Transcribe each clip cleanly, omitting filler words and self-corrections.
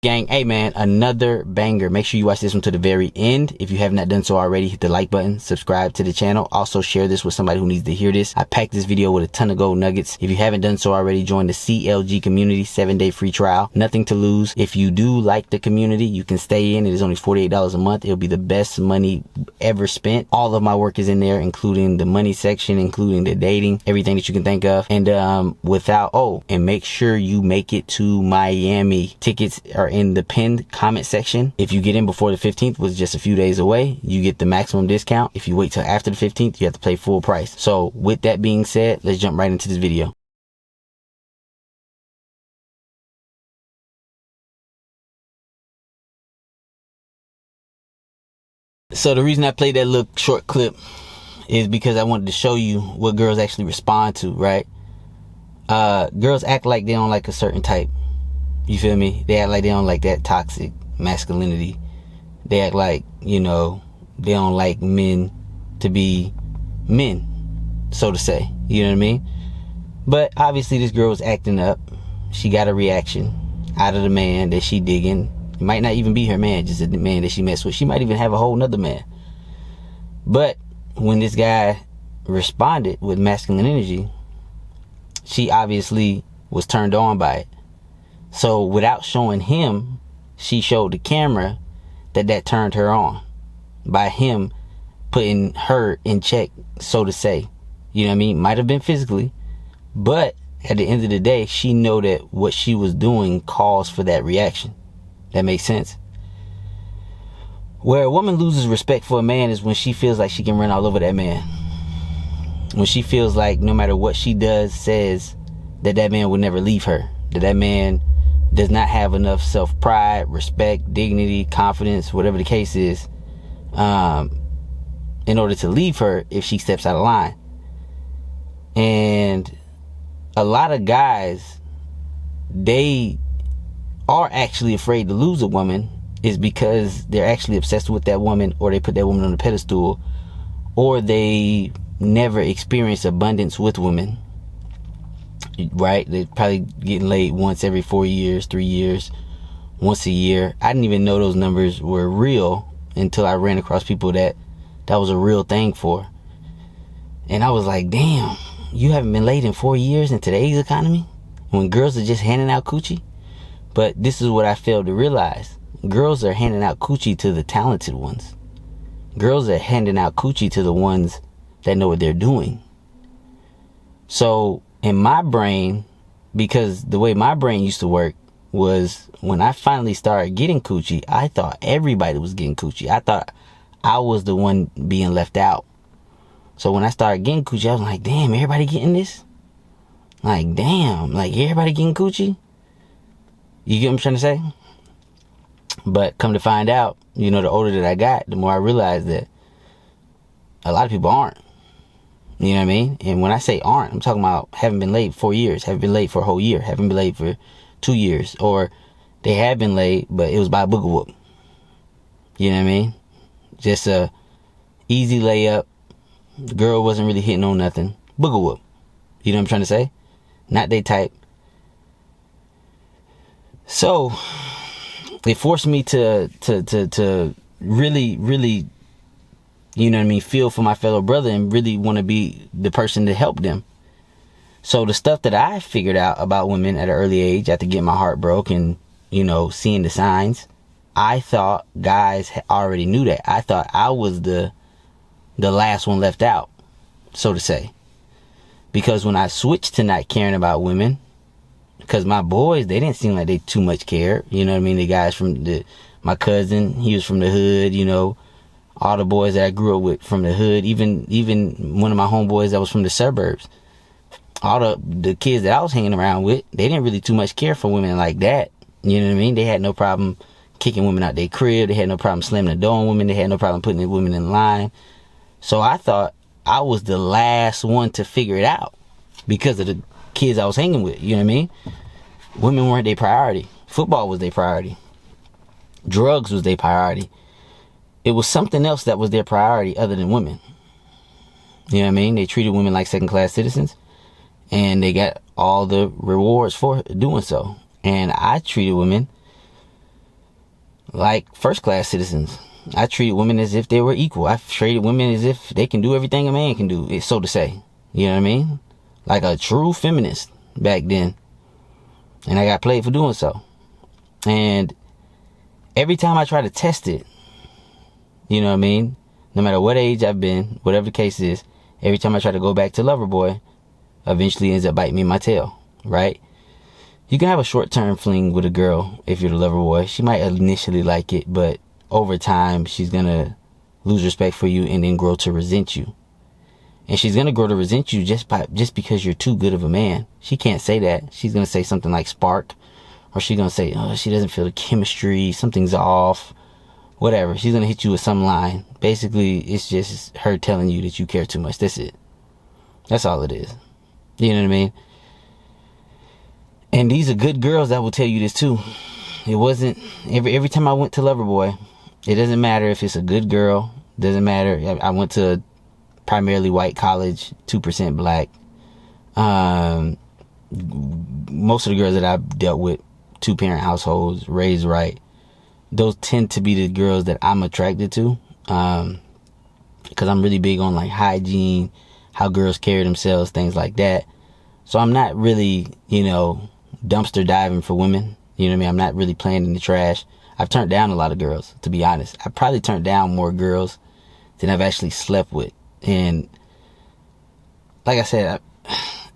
Gang, hey man, another banger. Make sure you watch this one to the very end. If you have not done so already, hit the like button, subscribe to the channel. Also share this with somebody who needs to hear this. I packed this video with a ton of gold nuggets. If you haven't done so already, join the CLG community, 7-day free trial. Nothing to lose. If you do like the community, you can stay in. It is only $48 a month. It'll be the best money ever spent. All of my work is in there, including the money section, including the dating, everything that you can think of. And and make sure you make it to Miami. Tickets are in the pinned comment section. If you get in before the 15th, which is just a few days away, you get the maximum discount. If you wait till after the 15th, you have to pay full price. So with that being said, let's jump right into this video. So the reason I played that little short clip is because I wanted to show you what girls actually respond to, right? Girls act like they don't like a certain type. You feel me? They act like they don't like that toxic masculinity. They act like, you know, they don't like men to be men, so to say. You know what I mean? But obviously this girl was acting up. She got a reaction out of the man that she digging. It might not even be her man, just a man that she messed with. She might even have a whole nother man. But when this guy responded with masculine energy, she obviously was turned on by it. So without showing him, she showed the camera that turned her on by him putting her in check, so to say. You know what I mean? Might have been physically, but at the end of the day, she know that what she was doing calls for that reaction. That makes sense. Where a woman loses respect for a man is when she feels like she can run all over that man. When she feels like no matter what she does, says, that man will never leave her. That man does not have enough self-pride, respect, dignity, confidence, whatever the case is, in order to leave her if she steps out of line. And a lot of guys, they are actually afraid to lose a woman is because they're actually obsessed with that woman, or they put that woman on a pedestal, or they never experience abundance with women. Right? They're probably getting laid once every 4 years, 3 years, once a year. I didn't even know those numbers were real until I ran across people that was a real thing for. And I was like, damn, you haven't been laid in 4 years in today's economy when girls are just handing out coochie? But this is what I failed to realize. Girls are handing out coochie to the talented ones. Girls are handing out coochie to the ones that know what they're doing. So in my brain, because the way my brain used to work was when I finally started getting coochie, I thought everybody was getting coochie. I thought I was the one being left out. So when I started getting coochie, I was like, damn, everybody getting this? Like, damn, like everybody getting coochie? You get what I'm trying to say? But come to find out, you know, the older that I got, the more I realized that a lot of people aren't. You know what I mean? And when I say aren't, I'm talking about haven't been laid 4 years, haven't been laid for a whole year, haven't been laid for 2 years, or they have been laid, but it was by a booger whoop. You know what I mean? Just a easy layup. The girl wasn't really hitting on nothing. Booger whoop. You know what I'm trying to say? Not they type. So it forced me to really, you know what I mean, feel for my fellow brother and really want to be the person to help them. So the stuff that I figured out about women at an early age, after getting my heart broke and, you know, seeing the signs, I thought guys already knew that. I thought I was the last one left out, so to say. Because when I switched to not caring about women, because my boys, they didn't seem like they too much cared. You know what I mean? The guys from my cousin, he was from the hood, you know. All the boys that I grew up with from the hood, even one of my homeboys that was from the suburbs. All the kids that I was hanging around with, they didn't really too much care for women like that. You know what I mean? They had no problem kicking women out their crib. They had no problem slamming the door on women. They had no problem putting the women in line. So I thought I was the last one to figure it out because of the kids I was hanging with. You know what I mean? Women weren't their priority. Football was their priority. Drugs was their priority. It was something else that was their priority other than women. You know what I mean? They treated women like second-class citizens, and they got all the rewards for doing so. And I treated women like first class citizens. I treated women as if they were equal. I treated women as if they can do everything a man can do, so to say. You know what I mean? Like a true feminist back then. And I got played for doing so. And every time I try to test it, you know what I mean? No matter what age I've been, whatever the case is, every time I try to go back to Loverboy, eventually ends up biting me in my tail, right? You can have a short-term fling with a girl if you're the Loverboy. She might initially like it, but over time, she's going to lose respect for you and then grow to resent you. And she's going to grow to resent you just because you're too good of a man. She can't say that. She's going to say something like spark, or she's going to say, oh, she doesn't feel the chemistry, something's off, whatever. She's going to hit you with some line. Basically, it's just her telling you that you care too much. That's it. That's all it is. You know what I mean? And these are good girls that will tell you this too. It wasn't, every time I went to Loverboy, it doesn't matter if it's a good girl. Doesn't matter. I went to a primarily white college, 2% black. Most of the girls that I've dealt with, 2-parent households, raised right. Those tend to be the girls that I'm attracted to. Because I'm really big on like hygiene, how girls carry themselves, things like that. So I'm not really, dumpster diving for women. You know what I mean? I'm not really playing in the trash. I've turned down a lot of girls, to be honest. I probably turned down more girls than I've actually slept with. And like I said,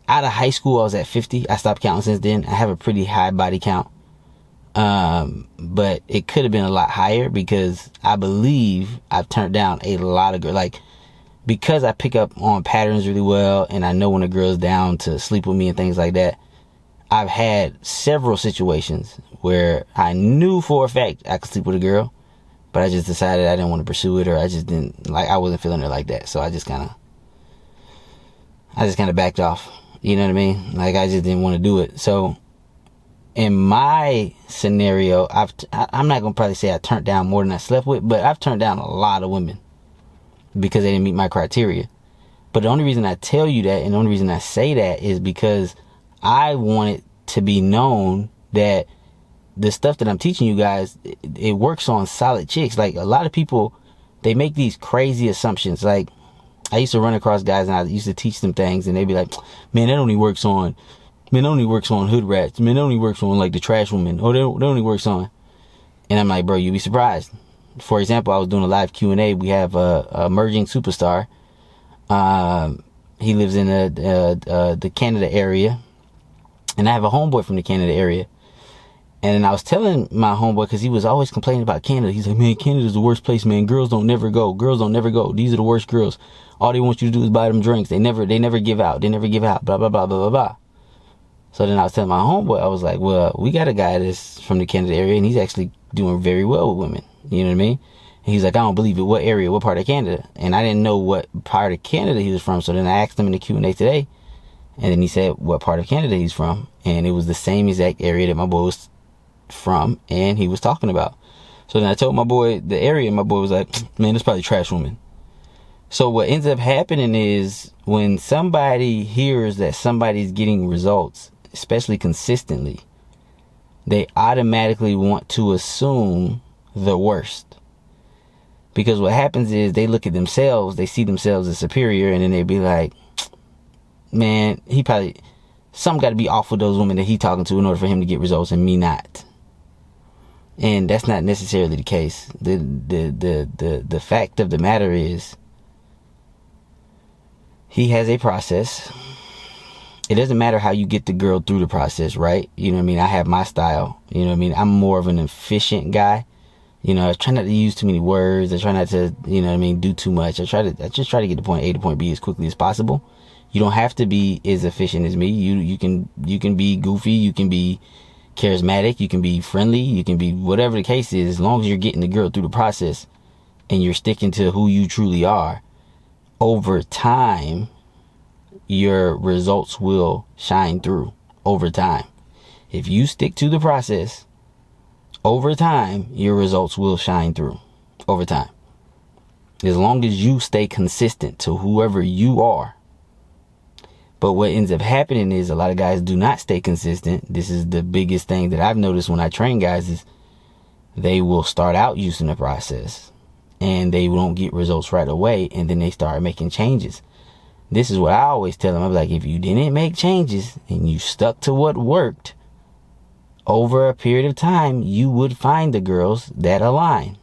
out of high school, I was at 50. I stopped counting since then. I have a pretty high body count. But it could have been a lot higher because I believe I've turned down a lot of girls. Like, because I pick up on patterns really well and I know when a girl's down to sleep with me and things like that, I've had several situations where I knew for a fact I could sleep with a girl, but I just decided I didn't want to pursue it, or I just didn't, like, I wasn't feeling her like that. So I just kind of backed off. You know what I mean? Like, I just didn't want to do it. So in my scenario, I'm not going to probably say I turned down more than I slept with, but I've turned down a lot of women because they didn't meet my criteria. But the only reason I tell you that, and the only reason I say that, is because I want it to be known that the stuff that I'm teaching you guys, it works on solid chicks. Like, a lot of people, they make these crazy assumptions. Like, I used to run across guys and I used to teach them things and they'd be like, man, that only works on hood rats. Man, that only works on like the trash woman. Or that only works on. And I'm like, bro, you'd be surprised. For example, I was doing a live Q&A. We have a emerging superstar. He lives in the Canada area. And I have a homeboy from the Canada area. And then I was telling my homeboy, because he was always complaining about Canada. He's like, man, Canada's the worst place, man. Girls don't never go. These are the worst girls. All they want you to do is buy them drinks. They never give out. Blah, blah, blah, blah, blah, blah. So then I was telling my homeboy, I was like, well, we got a guy that's from the Canada area, and he's actually doing very well with women. You know what I mean? And he's like, I don't believe it. What area? What part of Canada? And I didn't know what part of Canada he was from. So then I asked him in the Q&A today. And then he said what part of Canada he's from. And it was the same exact area that my boy was from and he was talking about. So then I told my boy the area, and my boy was like, man, that's probably trash woman. So what ends up happening is when somebody hears that somebody's getting results, especially consistently, they automatically want to assume the worst. Because what happens is they look at themselves, they see themselves as superior, and then they be like, man, something got to be off with those women that he talking to in order for him to get results and me not. And that's not necessarily the case. The fact of the matter is, he has a process. It doesn't matter how you get the girl through the process, right? You know what I mean? I have my style. You know what I mean? I'm more of an efficient guy. I try not to use too many words. I try not to, do too much. I just try to get to point A to point B as quickly as possible. You don't have to be as efficient as me. You can be goofy. You can be charismatic. You can be friendly. You can be whatever the case is. As long as you're getting the girl through the process and you're sticking to who you truly are, over time, your results will shine through over time. If you stick to the process, over time, your results will shine through over time. As long as you stay consistent to whoever you are. But what ends up happening is a lot of guys do not stay consistent. This is the biggest thing that I've noticed when I train guys is they will start out using the process and they don't get results right away, and then they start making changes. This is what I always tell them. I'm like, if you didn't make changes and you stuck to what worked over a period of time, you would find the girls that align.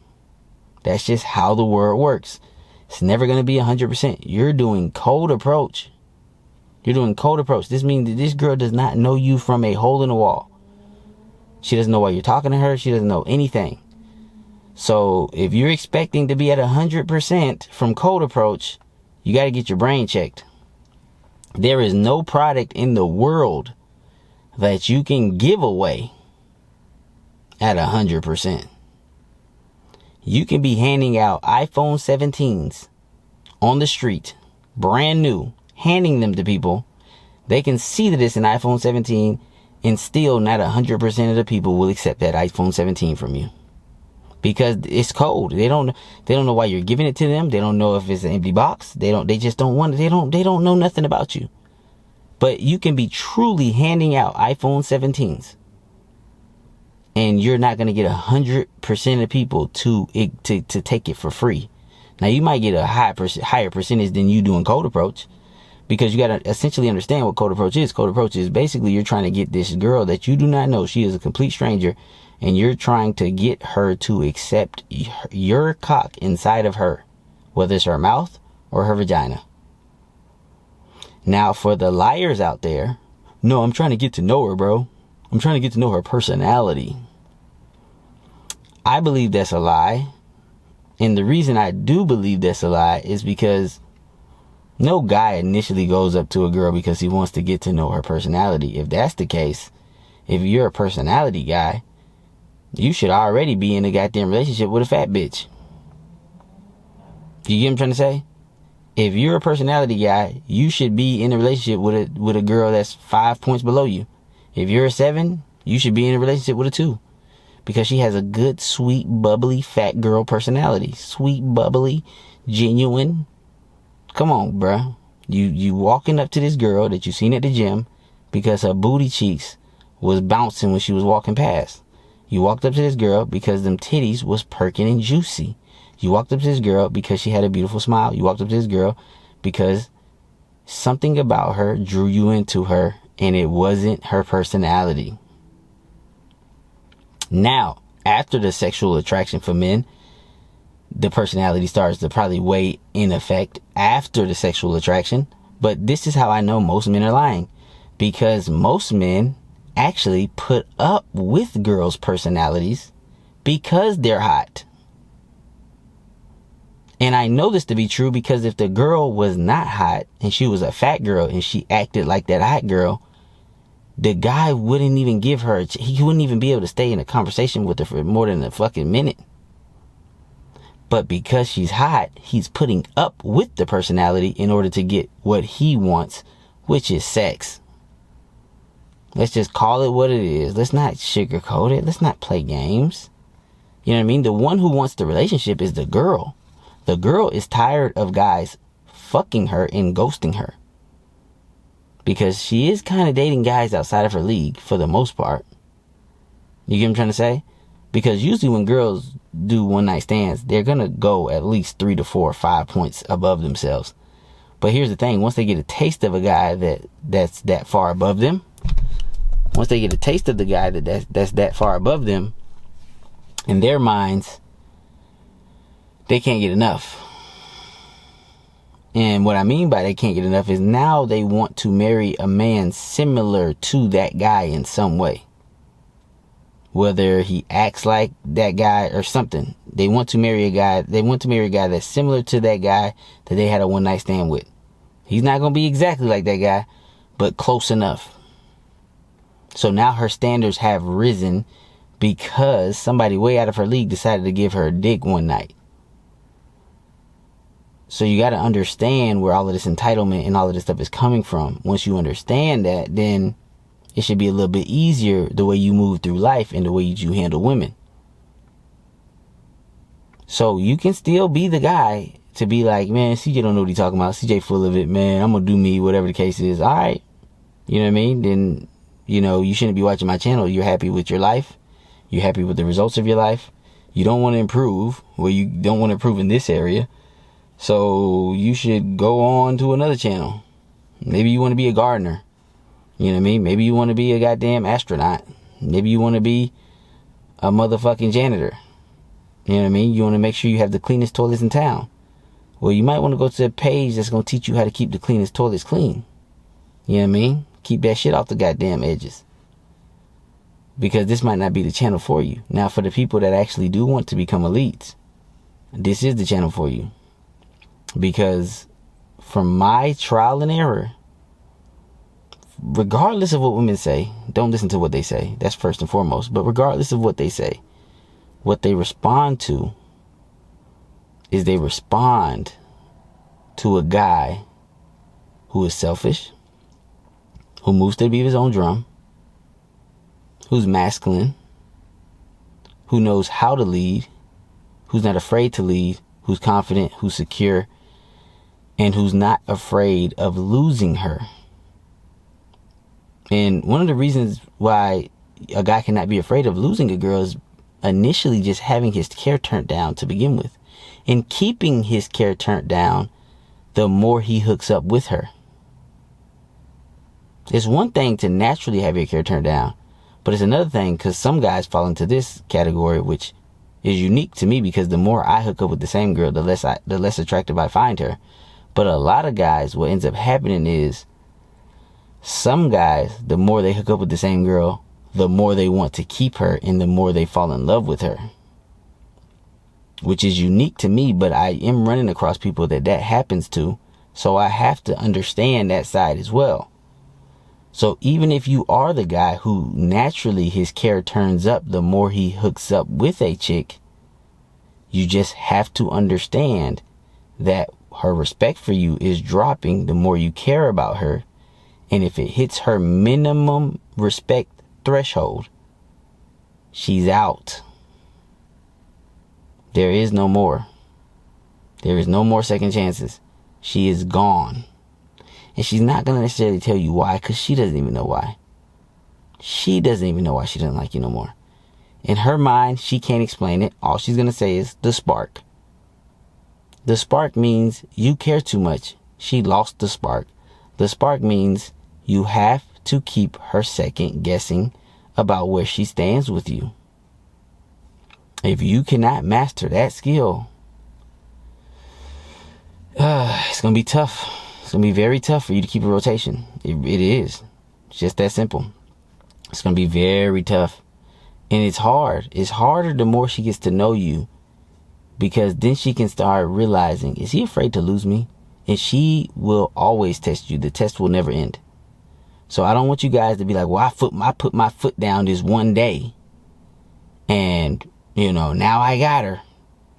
That's just how the world works. It's never going to be 100%. You're doing cold approach. This means that this girl does not know you from a hole in the wall. She doesn't know why you're talking to her. She doesn't know anything. So if you're expecting to be at 100% from cold approach, you got to get your brain checked. There is no product in the world that you can give away at 100%. You can be handing out iPhone 17s on the street, brand new, handing them to people. They can see that it's an iPhone 17, and still not 100% of the people will accept that iPhone 17 from you. Because it's cold. They don't know why you're giving it to them. They don't know if it's an empty box. They just don't want it. They don't know nothing about you. But you can be truly handing out iPhone 17s, and you're not going to get 100% of people to take it for free. Now, you might get a higher percentage than you doing cold approach, because you got to essentially understand what cold approach is. Cold approach is basically you're trying to get this girl that you do not know. She is a complete stranger, and you're trying to get her to accept your cock inside of her, whether it's her mouth or her vagina. Now, for the liars out there, no, I'm trying to get to know her, bro. I'm trying to get to know her personality. I believe that's a lie. And the reason I do believe that's a lie is because no guy initially goes up to a girl because he wants to get to know her personality. If that's the case, if you're a personality guy, you should already be in a goddamn relationship with a fat bitch. You get what I'm trying to say? If you're a personality guy, you should be in a relationship with a girl that's 5 points below you. If you're a 7, you should be in a relationship with a 2. Because she has a good, sweet, bubbly, fat girl personality. Sweet, bubbly, genuine. Come on, bruh. You walking up to this girl that you seen at the gym because her booty cheeks was bouncing when she was walking past. You walked up to this girl because them titties was perking and juicy. You walked up to this girl because she had a beautiful smile. You walked up to this girl because something about her drew you into her, and it wasn't her personality. Now, after the sexual attraction for men, the personality starts to probably weigh in effect after the sexual attraction. But this is how I know most men are lying. Because most men actually put up with girls' personalities because they're hot. And I know this to be true because if the girl was not hot and she was a fat girl and she acted like that hot girl, the guy wouldn't even give her, he wouldn't even be able to stay in a conversation with her for more than a fucking minute. But because she's hot, he's putting up with the personality in order to get what he wants, which is sex. Let's just call it what it is. Let's not sugarcoat it. Let's not play games. You know what I mean? The one who wants the relationship is the girl. The girl is tired of guys fucking her and ghosting her. Because she is kind of dating guys outside of her league for the most part. You get what I'm trying to say? Because usually when girls do one night stands, they're going to go at least 3 to 4 or 5 points above themselves. But here's the thing. Once they get a taste of a guy that's that far above them, once they get a taste of the guy that's that far above them, in their minds, they can't get enough. And what I mean by they can't get enough is now they want to marry a man similar to that guy in some way. Whether he acts like that guy or something. They want to marry a guy that's similar to that guy that they had a one night stand with. He's not going to be exactly like that guy, but close enough. So now her standards have risen because somebody way out of her league decided to give her a dick one night. So you got to understand where all of this entitlement and all of this stuff is coming from. Once you understand that, then it should be a little bit easier the way you move through life and the way you handle women. So you can still be the guy to be like, man, CJ don't know what he's talking about. CJ full of it, man. I'm going to do me, whatever the case is. All right. You know what I mean? Then, you shouldn't be watching my channel. You're happy with your life. You're happy with the results of your life. You don't want to improve. Well, you don't want to improve in this area. So you should go on to another channel. Maybe you want to be a gardener. You know what I mean? Maybe you want to be a goddamn astronaut. Maybe you want to be a motherfucking janitor. You know what I mean? You want to make sure you have the cleanest toilets in town. Well, you might want to go to a page that's going to teach you how to keep the cleanest toilets clean. You know what I mean? Keep that shit off the goddamn edges. Because this might not be the channel for you. Now, for the people that actually do want to become elites, this is the channel for you. Because from my trial and error, regardless of what women say, don't listen to what they say. That's first and foremost. But regardless of what they say, what they respond to is they respond to a guy who is selfish, who moves to the beat of his own drum, who's masculine, who knows how to lead, who's not afraid to lead, who's confident, who's secure, and who's not afraid of losing her. And one of the reasons why a guy cannot be afraid of losing a girl is initially just having his care turned down to begin with. And keeping his care turned down, the more he hooks up with her. It's one thing to naturally have your care turned down, but it's another thing because some guys fall into this category, which is unique to me because the more I hook up with the same girl, the less attractive I find her. But a lot of guys, what ends up happening is some guys, the more they hook up with the same girl, the more they want to keep her and the more they fall in love with her. Which is unique to me, but I am running across people that happens to. So I have to understand that side as well. So even if you are the guy who naturally his care turns up the more he hooks up with a chick, you just have to understand that her respect for you is dropping the more you care about her. And if it hits her minimum respect threshold, she's out. There is no more. There is no more second chances. She is gone. And she's not going to necessarily tell you why, because she doesn't even know why. She doesn't even know why she doesn't like you no more. In her mind, she can't explain it. All she's going to say is the spark. The spark means you care too much. She lost the spark. The spark means you have to keep her second guessing about where she stands with you. If you cannot master that skill, it's going to be tough. It's going to be very tough for you to keep a rotation. It is. It's just that simple. It's going to be very tough. And it's hard. It's harder the more she gets to know you. Because then she can start realizing, is he afraid to lose me? And she will always test you. The test will never end. So I don't want you guys to be like, well, I put my foot down this one day. And, now I got her.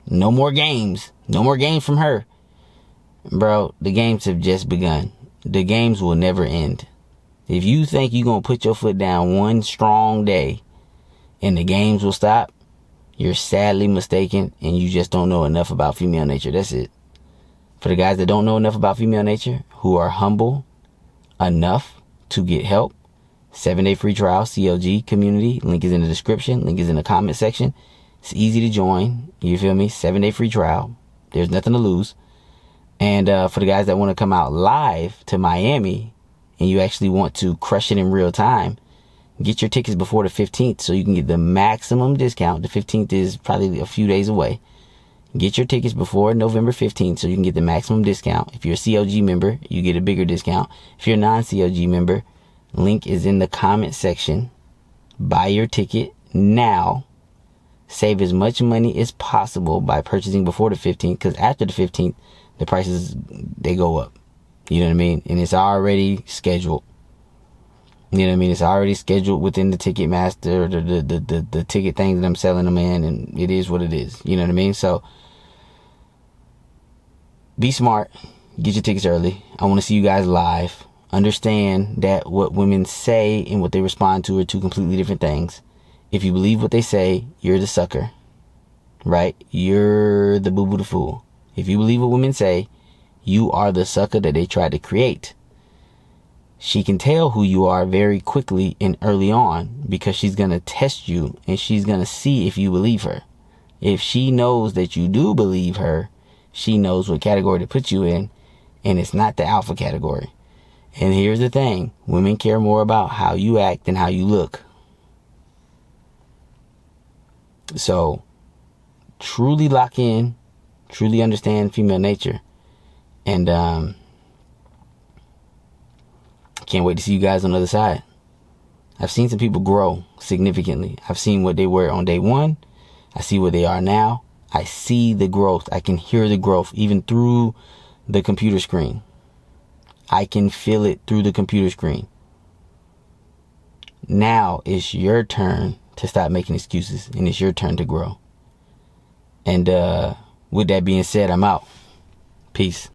No more games. No more games from her. Bro, the games have just begun. The games will never end. If you think you're going to put your foot down one strong day and the games will stop, you're sadly mistaken and you just don't know enough about female nature. That's it. For the guys that don't know enough about female nature, who are humble enough to get help, 7-day free trial, CLG community. Link is in the description. Link is in the comment section. It's easy to join. You feel me? 7-day free trial. There's nothing to lose. And for the guys that want to come out live to Miami and you actually want to crush it in real time, get your tickets before the 15th so you can get the maximum discount. The 15th is probably a few days away. Get your tickets before November 15th so you can get the maximum discount. If you're a CLG member, you get a bigger discount. If you're a non-CLG member, link is in the comment section. Buy your ticket now. Save as much money as possible by purchasing before the 15th, because after the 15th, the prices, they go up. You know what I mean? And it's already scheduled. You know what I mean? It's already scheduled within the Ticketmaster, the ticket things that I'm selling them in, and it is what it is. You know what I mean? So, be smart. Get your tickets early. I want to see you guys live. Understand that what women say and what they respond to are two completely different things. If you believe what they say, you're the sucker. Right? You're the boo-boo the fool. If you believe what women say, you are the sucker that they tried to create. She can tell who you are very quickly and early on because she's going to test you and she's going to see if you believe her. If she knows that you do believe her, she knows what category to put you in, and it's not the alpha category. And here's the thing. Women care more about how you act than how you look. So, truly lock in, truly understand female nature, and can't wait to see you guys on the other side. I've seen some people grow significantly. I've seen what they were on day one. I see where they are now. I see the growth. I can hear the growth even through the computer screen. I can feel it through the computer screen. Now it's your turn to stop making excuses, and it's your turn to grow. And with that being said, I'm out. Peace.